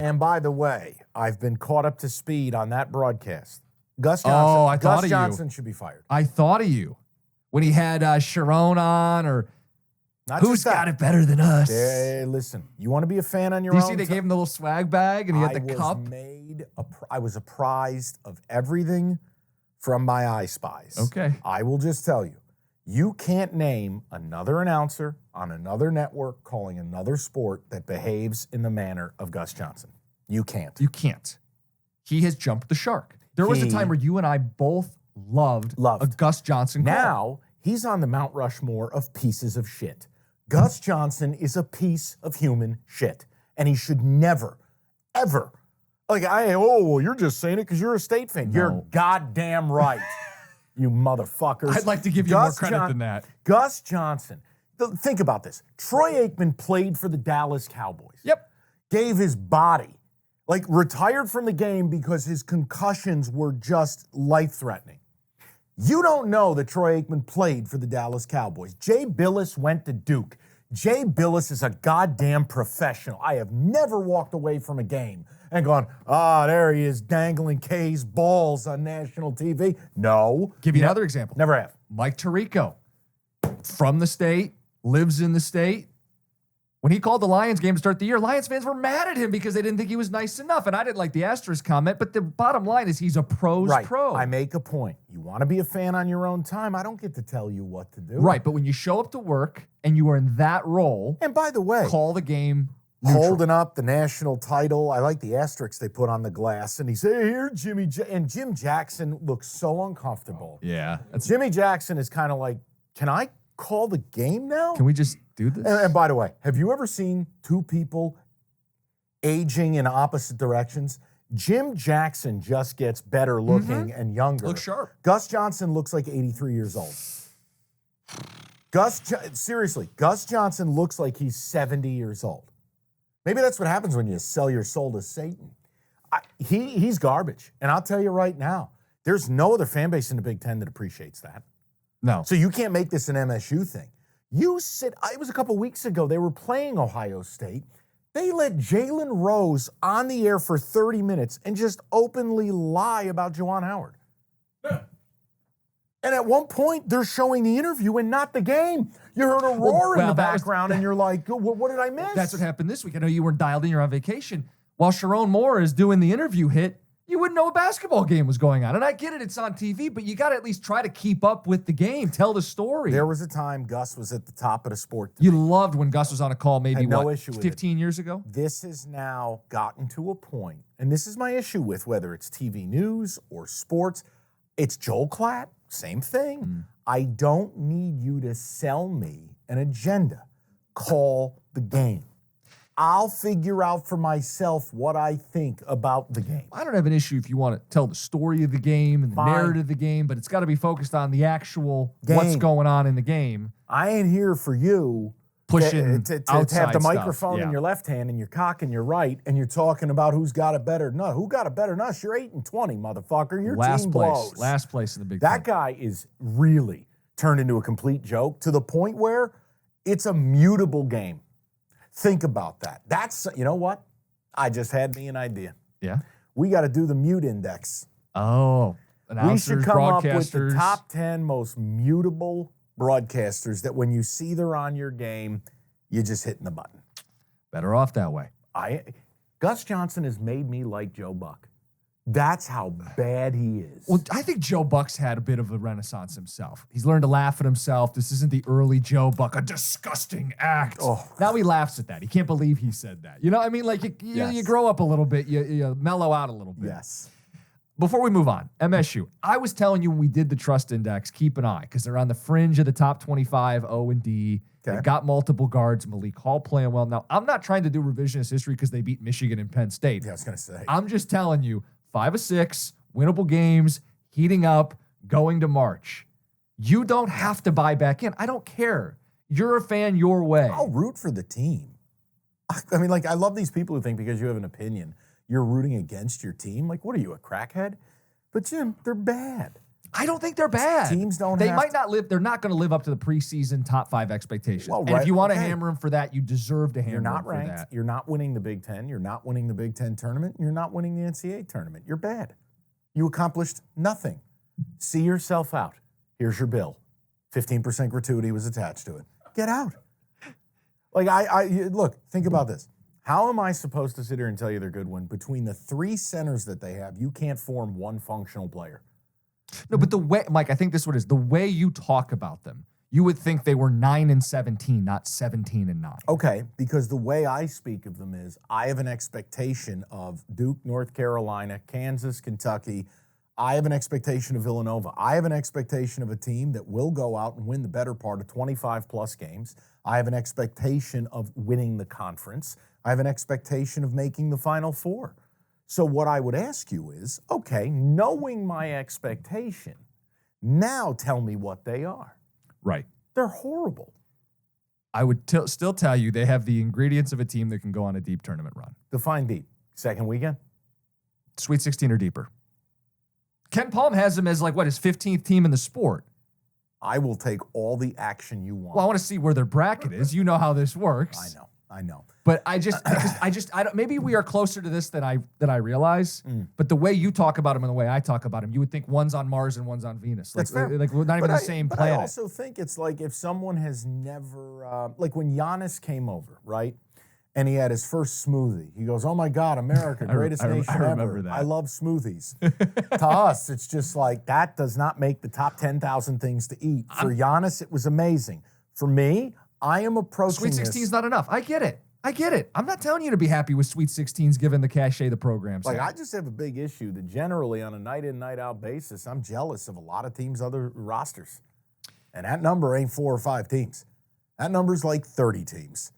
And by the way, I've been caught up to speed on that broadcast. Gus Johnson, Gus Johnson should be fired. I thought of you when he had Sharon on, or Not who's got it better than us? Hey, listen, you want to be a fan on your Do own? you see they gave him the little swag bag and he had the cup? I was apprised of everything from my I Spies. Okay. I will just tell you, you can't name another announcer on another network calling another sport that behaves in the manner of Gus Johnson. You can't. You can't. He has jumped the shark. There was a time where you and I both loved a Gus Johnson call. Now, he's on the Mount Rushmore of pieces of shit. Gus Johnson is a piece of human shit. And he should never, ever, you're just saying it because you're a State fan. No. You're goddamn right, you motherfuckers. I'd like to give you more credit than that. Gus Johnson. Think about this. Troy Aikman played for the Dallas Cowboys. Yep. Gave his body. Retired from the game because his concussions were just life-threatening. You don't know that Troy Aikman played for the Dallas Cowboys. Jay Billis went to Duke. Jay Billis is a goddamn professional. I have never walked away from a game and gone, there he is dangling K's balls on national TV. No. Give you another example. Never have. Mike Tirico, from the state, lives in the state. When he called the Lions game to start the year, Lions fans were mad at him because they didn't think he was nice enough. And I didn't like the asterisk comment, but the bottom line is he's a pro's pro. I make a point. You want to be a fan on your own time. I don't get to tell you what to do. Right, but when you show up to work and you are in that role, and by the way, call the game neutral. Holding up the national title. I like the asterisks they put on the glass. And he said, here, Jimmy. And Jim Jackson looks so uncomfortable. Yeah. Jimmy Jackson is kind of like, can I call the game now? Can we just do this? And by the way, have you ever seen two people aging in opposite directions? Jim Jackson just gets better looking and younger. Looks sharp. Gus Johnson looks like 83 years old. Seriously, Gus Johnson looks like he's 70 years old. Maybe that's what happens when you sell your soul to Satan. He's garbage. And I'll tell you right now, there's no other fan base in the Big Ten that appreciates that. No. So you can't make this an MSU thing. It was a couple weeks ago, they were playing Ohio State. They let Jalen Rose on the air for 30 minutes and just openly lie about Juwan Howard. Yeah. And at one point, they're showing the interview and not the game. You heard a roar in the background, and you're like, what did I miss? That's what happened this week. I know you weren't dialed in, you're on vacation. While Sharon Moore is doing the interview hit, you wouldn't know a basketball game was going on. And I get it, it's on TV, but you got to at least try to keep up with the game, tell the story. There was a time Gus was at the top of the sport. You loved when Gus was on a call maybe, no issue with 15 years ago? This has now gotten to a point, and this is my issue with whether it's TV news or sports. It's Joel Klatt, same thing. I don't need you to sell me an agenda. Call the game. I'll figure out for myself what I think about the game. I don't have an issue if you want to tell the story of the game and the narrative of the game, but it's got to be focused on the actual what's going on in the game. I ain't here for you pushing to have the microphone in your left hand and your cock in your right, and you're talking about who's got it better than us. Who got it better than us? You're 8-20, motherfucker. Your team blows. Last place in the Big Ten. That guy is really turned into a complete joke to the point where it's a mutable game. Think about that. You know what? I just had me an idea. Yeah? We got to do the mute index. Oh, announcers, we should come up with the broadcasters. top 10 most mutable broadcasters that when you see they're on your game, you're just hitting the button. Better off that way. Gus Johnson has made me like Joe Buck. That's how bad he is. Well, I think Joe Buck's had a bit of a renaissance himself. He's learned to laugh at himself. This isn't the early Joe Buck, a disgusting act. Oh. Now he laughs at that. He can't believe he said that. You know, I mean, like you grow up a little bit, you mellow out a little bit. Yes. Before we move on, MSU. I was telling you when we did the trust index, keep an eye, because they're on the fringe of the top 25, O&D. Okay. They've got multiple guards. Malik Hall playing well. Now, I'm not trying to do revisionist history because they beat Michigan and Penn State. Yeah, I was going to say. I'm just telling you, 5 of 6, winnable games, heating up, going to March. You don't have to buy back in. I don't care. You're a fan your way. I'll root for the team. I mean, I love these people who think because you have an opinion, you're rooting against your team. Like, what are you, a crackhead? But, Jim, they're bad. I don't think they're bad. Teams don't They have might not live. They're not going to live up to the preseason top 5 expectations. Well, and right, if you want to okay. hammer them for that, you deserve to hammer You're not them for ranked. that. You're not winning the Big Ten. You're not winning the Big Ten tournament. You're not winning the NCAA tournament. You're bad. You accomplished nothing. See yourself out. Here's your bill. 15% gratuity was attached to it. Get out. Like, look, think about this. How am I supposed to sit here and tell you they're good when between the 3 centers that they have, you can't form one functional player? No, but the way, Mike, I think this is what it is. The way you talk about them, you would think they were 9-17, not 17-9. Okay, because the way I speak of them is I have an expectation of Duke, North Carolina, Kansas, Kentucky. I have an expectation of Villanova. I have an expectation of a team that will go out and win the better part of 25-plus games. I have an expectation of winning the conference. I have an expectation of making the Final Four. So what I would ask you is, okay, knowing my expectation, now tell me what they are. Right. They're horrible. I would still tell you they have the ingredients of a team that can go on a deep tournament run. Define deep. Second weekend? Sweet 16 or deeper. Ken Palm has them as his 15th team in the sport. I will take all the action you want. Well, I want to see where their bracket is. You know how this works. I know. But I don't. Maybe we are closer to this than I realize. But the way you talk about them and the way I talk about them, you would think one's on Mars and one's on Venus. That's fair. Like we're not even the same planet. I also think it's like if someone has never, like when Giannis came over, right? And he had his first smoothie. He goes, "Oh my God, America, greatest nation I remember ever. that. I love smoothies." To us, it's just like that does not make the top 10,000 things to eat. For Giannis, it was amazing. For me, I am approaching Sweet 16 is not enough. I get it. I'm not telling you to be happy with Sweet 16s given the cachet the programs have. I just have a big issue that generally on a night-in, night-out basis, I'm jealous of a lot of teams' other rosters. And that number ain't 4 or 5 teams. That number's like 30 teams.